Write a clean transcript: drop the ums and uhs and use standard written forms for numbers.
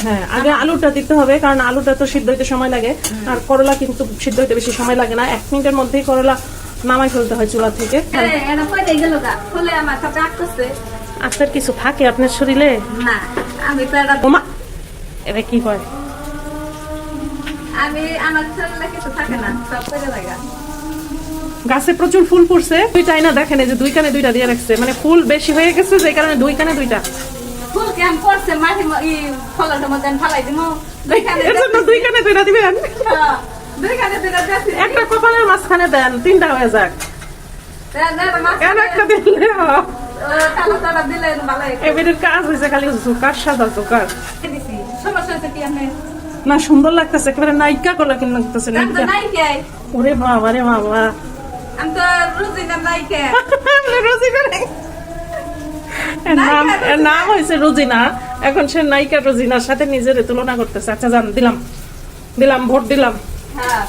হ্যাঁ, আগে আলুটা দিতে হবে কারণ আলুটা তো সিদ্ধ হইতে সময় লাগে, আর করলা কিন্তু সিদ্ধ হইতে বেশি সময় লাগে না, 1 মিনিটের মধ্যেই করলা নামাই ফেলতে হয় চুলা থেকে। আপনার কিছু থাকে আপনার শরীরে? না, আমি তো ওমা, এটা কি হয়? আমার শরীরে কিছু থাকে না, সব করে লাগা। গাছে প্রচুর ফুল পড়ছে, দুইটাই না দেখেন এই যে 2 কানে 2টা দিয়ে রাখছে, মানে ফুল বেশি হয়ে গেছে যে কারণে 2 কানে 2টা। ফুল কেম করছে মাঠে ফলটা মধ্যে ফালাই দিমু, 2 কানে এর জন্য 2 কানে 2টা দিবেন। 2 কানে 2টা দিছি। একটা কপালের মাঝখানে দেন, 3টা হয়ে যাক। কেন একটা দিলে তালা দিলে ভালো। এবারের কাজ হয়েছে খালি জোকার সাদা জোকার। দিছি সমস্যা হচ্ছে কি আপনি? না সুন্দর লাগতেছে, একেবারে নায়িকা করলা কেন লাগতেছে আমি তো নায়িকা। নাইকে, ওরে বাবা রে বাবা, আমি তো রোজিনা নাইকে। এর নাম হয়েছে রোজিনা, এখন সে নায়িকা রোজিনার সাথে নিজের তুলনা করতেছে। আচ্ছা জান, দিলাম ভোট দিলাম। হ্যাঁ